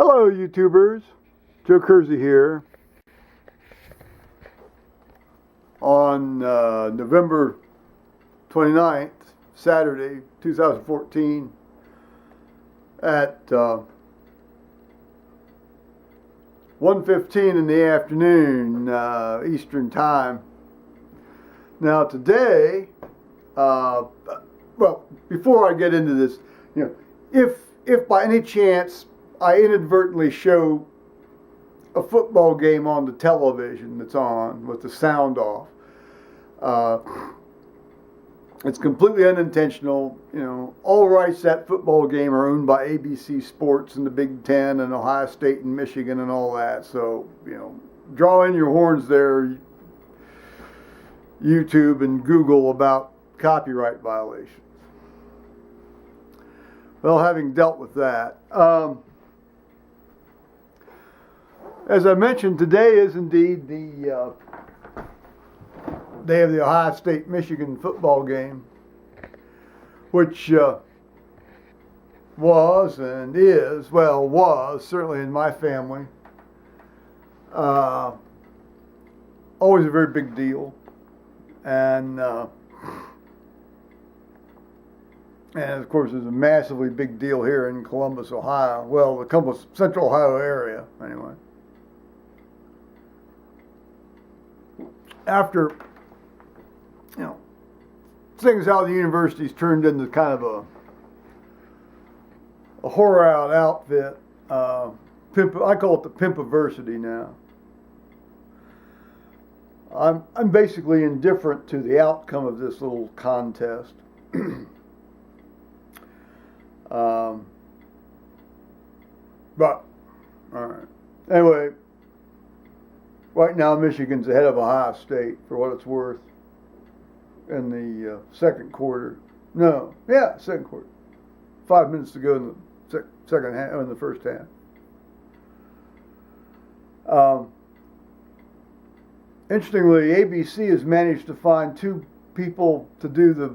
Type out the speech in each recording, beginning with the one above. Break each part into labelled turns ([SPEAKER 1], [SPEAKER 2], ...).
[SPEAKER 1] Hello, YouTubers. Joe Kersey here. On November 29th, Saturday, 2014, at 1:15 in the afternoon, Eastern Time. Now today, well, before I get into this, if by any chance I inadvertently show a football game on the television that's on with the sound off, it's completely unintentional. All rights to that football game are owned by ABC Sports and the Big Ten and Ohio State and Michigan and all that. So, draw in your horns there, YouTube and Google, about copyright violations. Well, having dealt with that, as I mentioned, today is indeed the day of the Ohio State-Michigan football game, which was and is, was certainly in my family, always a very big deal. And of course, it's a massively big deal here in Columbus, Ohio. Well, the Columbus, Central Ohio area, anyway. After, things how the university's turned into kind of a horror out outfit. I call it the Pimpaversity now. I'm basically indifferent to the outcome of this little contest. But, all right. Anyway, right now Michigan's ahead of Ohio State, for what it's worth, in the second quarter. Second quarter. 5 minutes to go in the second half, in the first half. Interestingly, ABC has managed to find two people to do the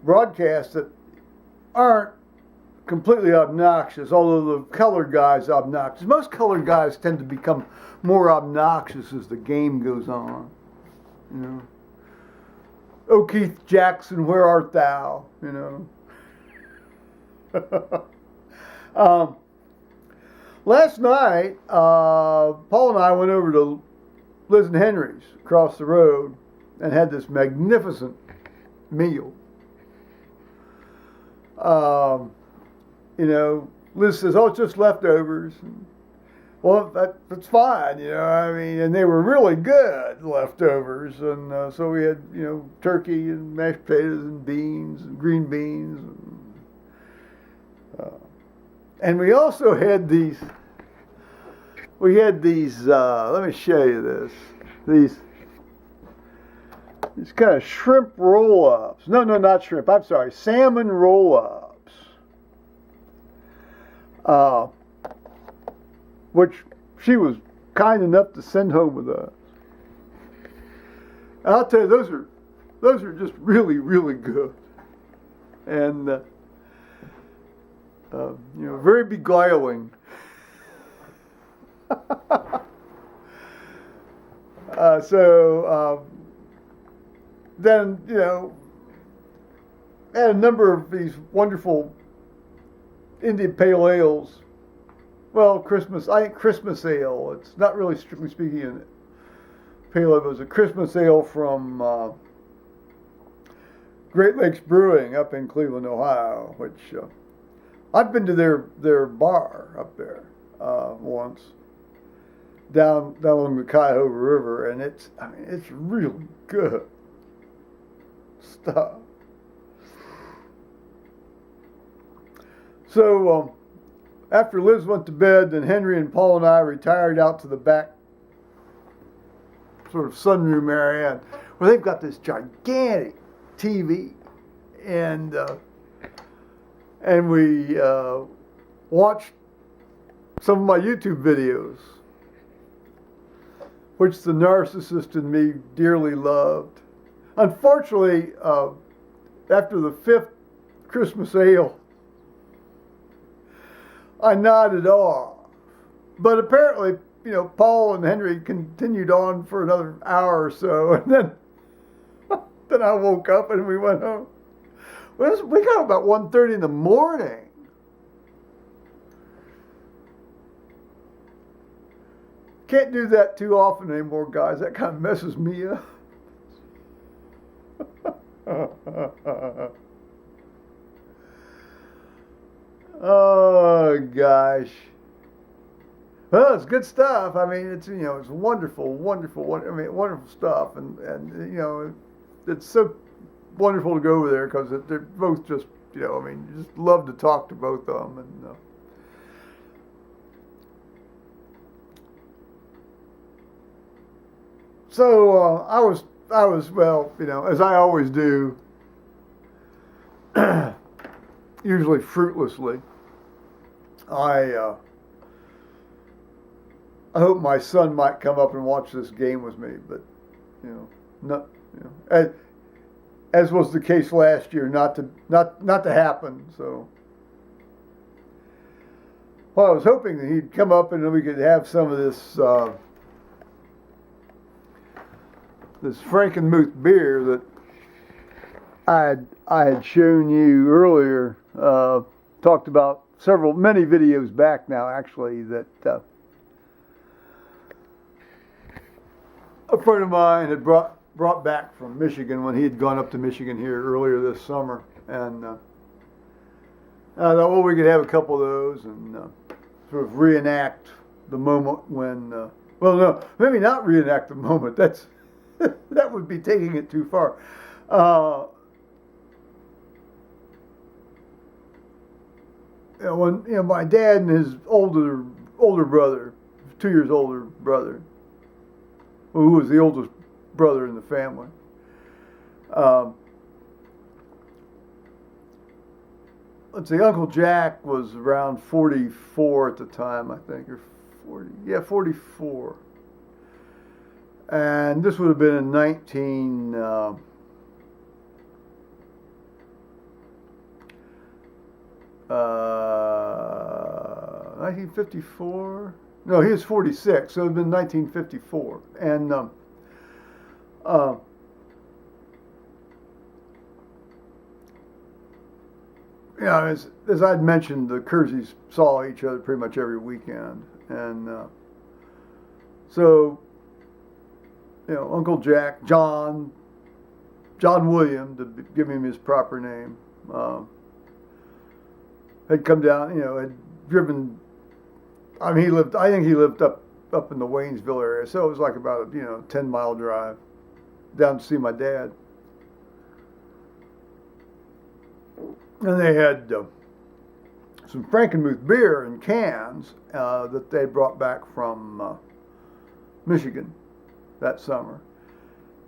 [SPEAKER 1] broadcast that aren't completely obnoxious, although the colored guy's obnoxious. Most colored guys tend to become more obnoxious as the game goes on. Oh, Keith Jackson, where art thou? Last night, Paul and I went over to Liz and Henry's across the road and had this magnificent meal. Liz says, "Oh, it's just leftovers." Well, that's fine, and they were really good leftovers, and so we had, turkey and mashed potatoes and beans and green beans, and we also had these. Let me show you this. These kind of shrimp roll-ups. No, not shrimp. I'm sorry, salmon roll-ups. Which she was kind enough to send home with us. And I'll tell you, those are just really, really good, and very beguiling. Then had a number of these wonderful Indian pale ales. Well, I think Christmas ale. It's not really, strictly speaking, a pale ale. It was a Christmas ale from Great Lakes Brewing up in Cleveland, Ohio, which I've been to their bar up there once, down along the Cuyahoga River, and it's really good stuff. So after Liz went to bed, then Henry and Paul and I retired out to the back sort of sunroom area, where they've got this gigantic TV, and we watched some of my YouTube videos, which the narcissist in me dearly loved. Unfortunately, after the fifth Christmas ale, I nodded off. But apparently, Paul and Henry continued on for another hour or so, and then I woke up and we went home. We got about 1:30 in the morning. Can't do that too often anymore, guys. That kind of messes me up. Oh gosh. Well, it's good stuff. I mean, it's wonderful, wonderful stuff, and it's so wonderful to go over there because they're both just you just love to talk to both of them, and so I was well, as I always do, usually fruitlessly. I hope my son might come up and watch this game with me, but not as was the case last year, not to happen. So, well, I was hoping that he'd come up and then we could have some of this this Frankenmuth beer that I had shown you earlier. Talked about many videos back now, actually, that a friend of mine had brought back from Michigan when he had gone up to Michigan here earlier this summer, and I thought, well, we could have a couple of those and sort of reenact the moment when, well, no, maybe not reenact the moment. That would be taking it too far. When my dad and his older brother, 2 years older brother, who was the oldest brother in the family. Let's see, Uncle Jack was around 44 at the time, I think, or 40. Yeah, 44. And this would have been in 1954. No, he was 46, so it would have been 1954. And as I'd mentioned, the Kerseys saw each other pretty much every weekend, and so Uncle Jack, John William, to give him his proper name, had come down. Had driven. I mean, I think he lived up in the Waynesville area, so it was like about a 10-mile drive down to see my dad. And they had some Frankenmuth beer in cans that they brought back from Michigan that summer,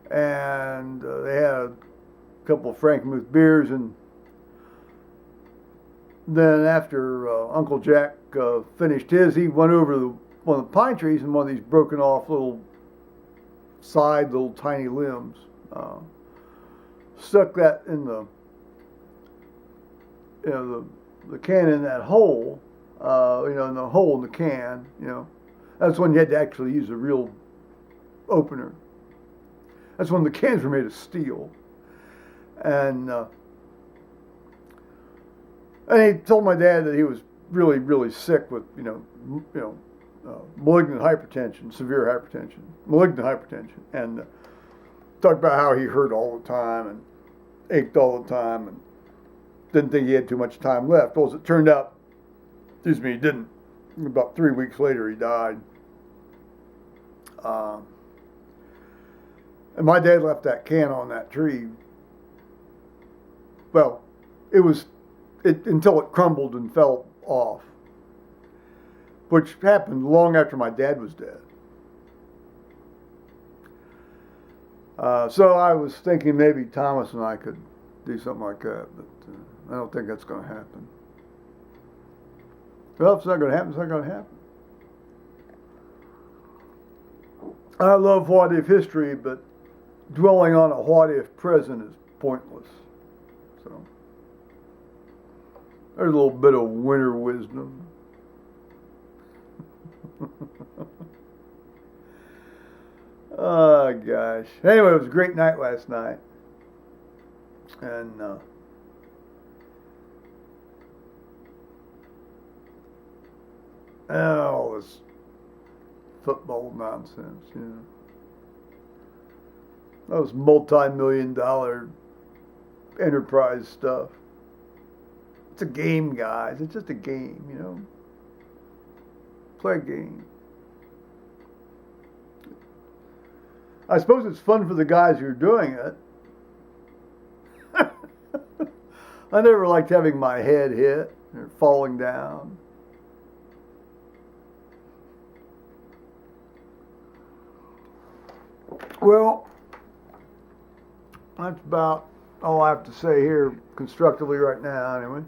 [SPEAKER 1] and they had a couple of Frankenmuth beers, and then after Uncle Jack finished his, he went over to one of the pine trees, and one of these broken off little tiny limbs, stuck that in the can in that hole, in the hole in the can, that's when you had to actually use a real opener. That's when the cans were made of steel, and he told my dad that he was really, really sick with, malignant hypertension, severe hypertension, malignant hypertension, and talked about how he hurt all the time and ached all the time and didn't think he had too much time left. Well, as it turned out, he didn't. About 3 weeks later, he died. And my dad left that can on that tree. Well, until it crumbled and fell off, which happened long after my dad was dead. So I was thinking maybe Thomas and I could do something like that, but I don't think that's going to happen. Well, if it's not going to happen, it's not going to happen. I love what if history, but dwelling on a what if present is pointless. So there's a little bit of winter wisdom. Oh gosh. Anyway, it was a great night last night, and all this football nonsense, you know. That was multi-million-dollar enterprise stuff. It's a game, guys. It's just a game, you know. Play a game. I suppose it's fun for the guys who are doing it. I never liked having my head hit or falling down. Well, that's about all I have to say here constructively right now, anyway.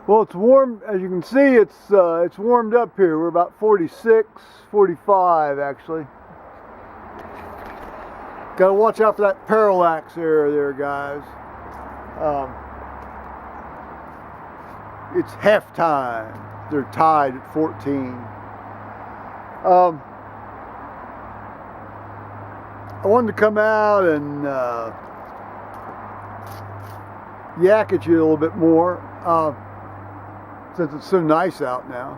[SPEAKER 1] Well, it's warm. As you can see, it's warmed up here. We're about 46, 45 actually. Got to watch out for that parallax area there, guys. It's halftime. They're tied at 14. I wanted to come out and yak at you a little bit more. Since it's so nice out now.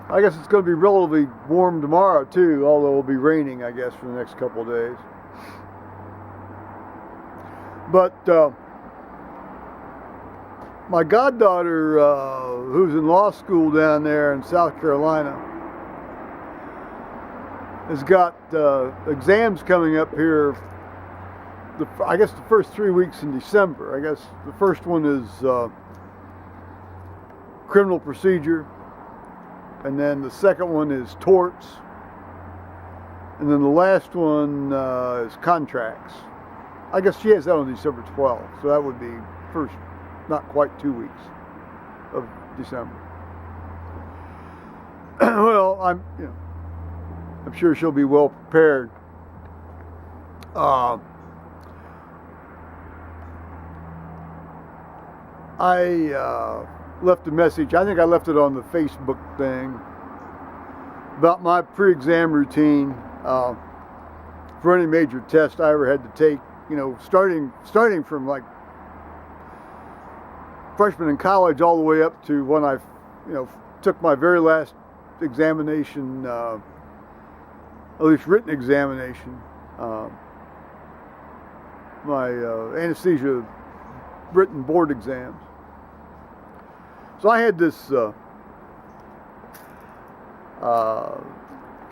[SPEAKER 1] I guess it's going to be relatively warm tomorrow too, although it'll be raining, I guess, for the next couple of days. But my goddaughter, who's in law school down there in South Carolina, has got exams coming up here, I guess the first 3 weeks in December. I guess the first one is criminal procedure, and then the second one is torts, and then the last one is contracts. I guess she has that on December 12th, so that would be first, not quite 2 weeks of December. Well, I'm sure she'll be well prepared. I left a message, I think I left it on the Facebook thing, about my pre-exam routine for any major test I ever had to take, you know, starting from like freshman in college all the way up to when I, you know, took my very last examination, at least written examination, my anesthesia written board exams. So I had this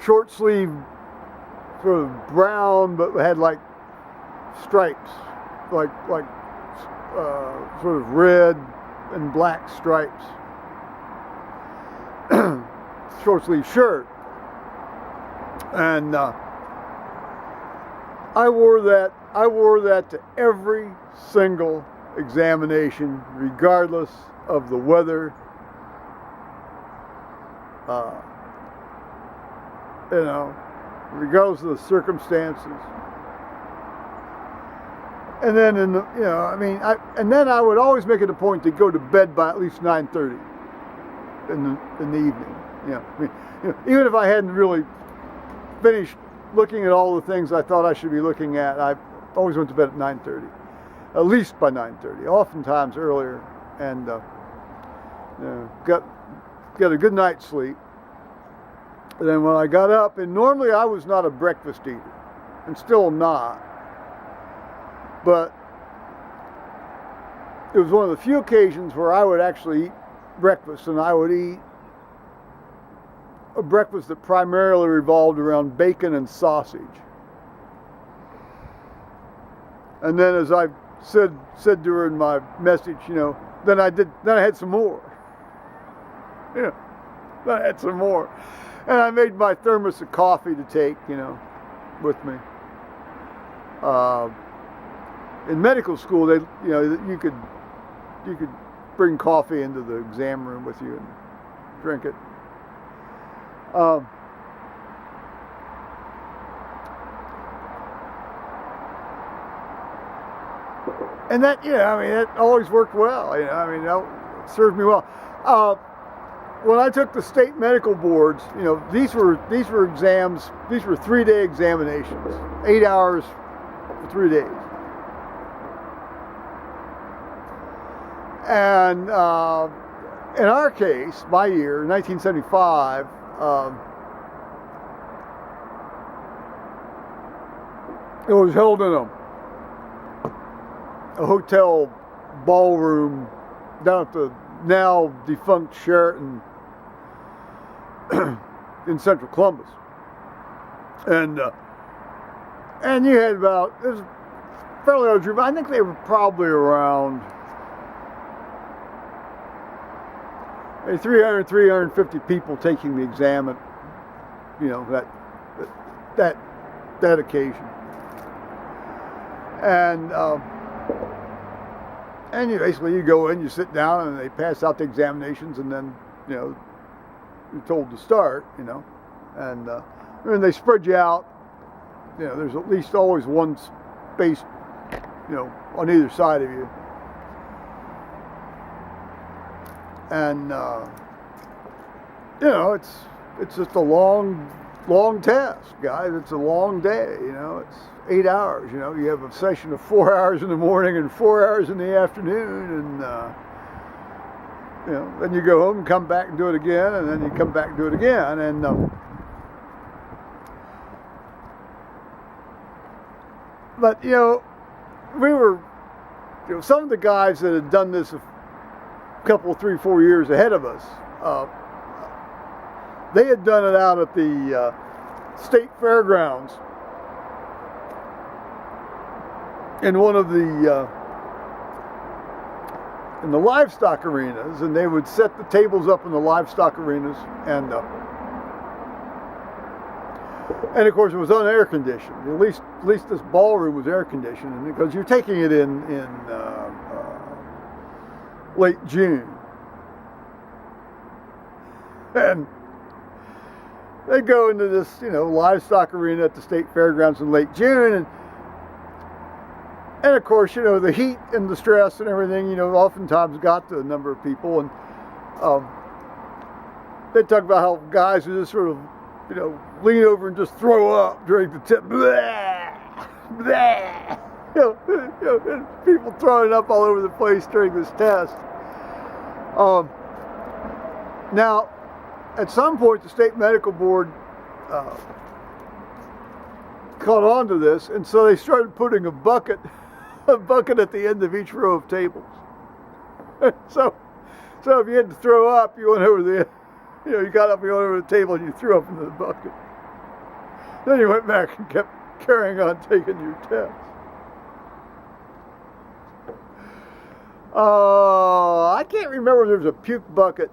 [SPEAKER 1] short sleeve, sort of brown, but had like stripes, like sort of red and black stripes, short sleeve shirt, and I wore that to every single examination, regardless of the weather, you know, regardless of the circumstances. And then then I would always make it a point to go to bed by at least 9:30 in the evening. Even if I hadn't really finished looking at all the things I thought I should be looking at, I always went to bed at 9:30, at least by 9:30, oftentimes earlier, and got a good night's sleep. And then when I got up, and normally I was not a breakfast eater, and still am not, but it was one of the few occasions where I would actually eat breakfast, and I would eat a breakfast that primarily revolved around bacon and sausage. And then, as I said during my message, then I had some more. Then I had some more, and I made my thermos of coffee to take, with me. In medical school, you could bring coffee into the exam room with you and drink it. And that, I mean, that always worked well. I mean, that served me well. When I took the state medical boards, these were exams. These were 3-day examinations, 8 hours for 3 days. And in our case, my year, 1975, it was held in a hotel ballroom down at the now defunct Sheraton in central Columbus. And you had about, it was a fairly large group. I think they were probably around 300, 350 people taking the exam at, that occasion. And you basically, you go in, you sit down, and they pass out the examinations, and then, you're told to start, and when they spread you out, there's at least always one space, on either side of you. And, it's just a long test, guys. It's a long day, it's 8 hours, you have a session of 4 hours in the morning and 4 hours in the afternoon, and, then you go home and come back and do it again, and then you come back and do it again, and, but, we were, some of the guys that had done this a couple, 3, 4 years ahead of us, they had done it out at the state fairgrounds in one of the in the livestock arenas, and they would set the tables up in the livestock arenas, and of course it was unair conditioned. At least this ballroom was air conditioned, because you're taking it in late June, and they go into this livestock arena at the state fairgrounds in late June, and of course, the heat and the stress and everything, oftentimes got to a number of people. And they talk about how guys would just sort of, lean over and just throw up during the tip. Blah, blah. People throwing up all over the place during this test. Now, at some point, the state medical board caught on to this, and so they started putting a bucket at the end of each row of tables. So if you had to throw up, you went over you got up, you went over the table, and you threw up into the bucket. Then you went back and kept carrying on taking your test. I can't remember if there was a puke bucket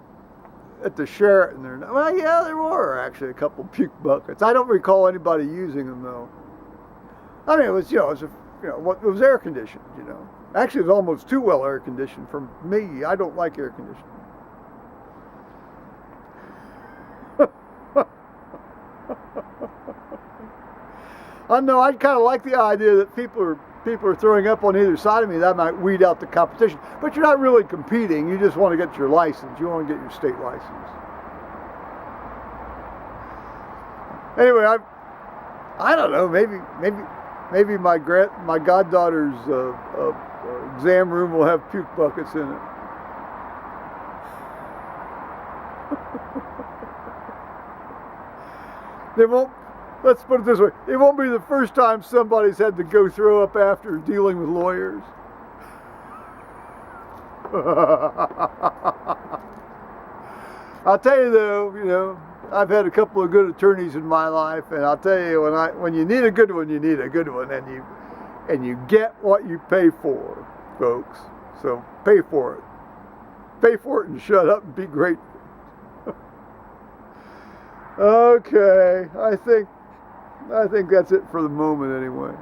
[SPEAKER 1] at the Sheraton or not. Well, yeah, there were actually a couple puke buckets. I don't recall anybody using them, though. I mean, it was air conditioned, Actually, it was almost too well air conditioned for me. I don't like air conditioning. I know, I kind of like the idea that people are throwing up on either side of me. That might weed out the competition. But you're not really competing. You just want to get your license. You want to get your state license. Anyway, I don't know. Maybe my goddaughter's exam room will have puke buckets in it. They won't. Let's put it this way. It won't be the first time somebody's had to go throw up after dealing with lawyers. I'll tell you though, I've had a couple of good attorneys in my life, and I'll tell you, when you need a good one, you need a good one, and you get what you pay for, folks. So pay for it. Pay for it and shut up and be grateful. Okay, I think that's it for the moment anyway.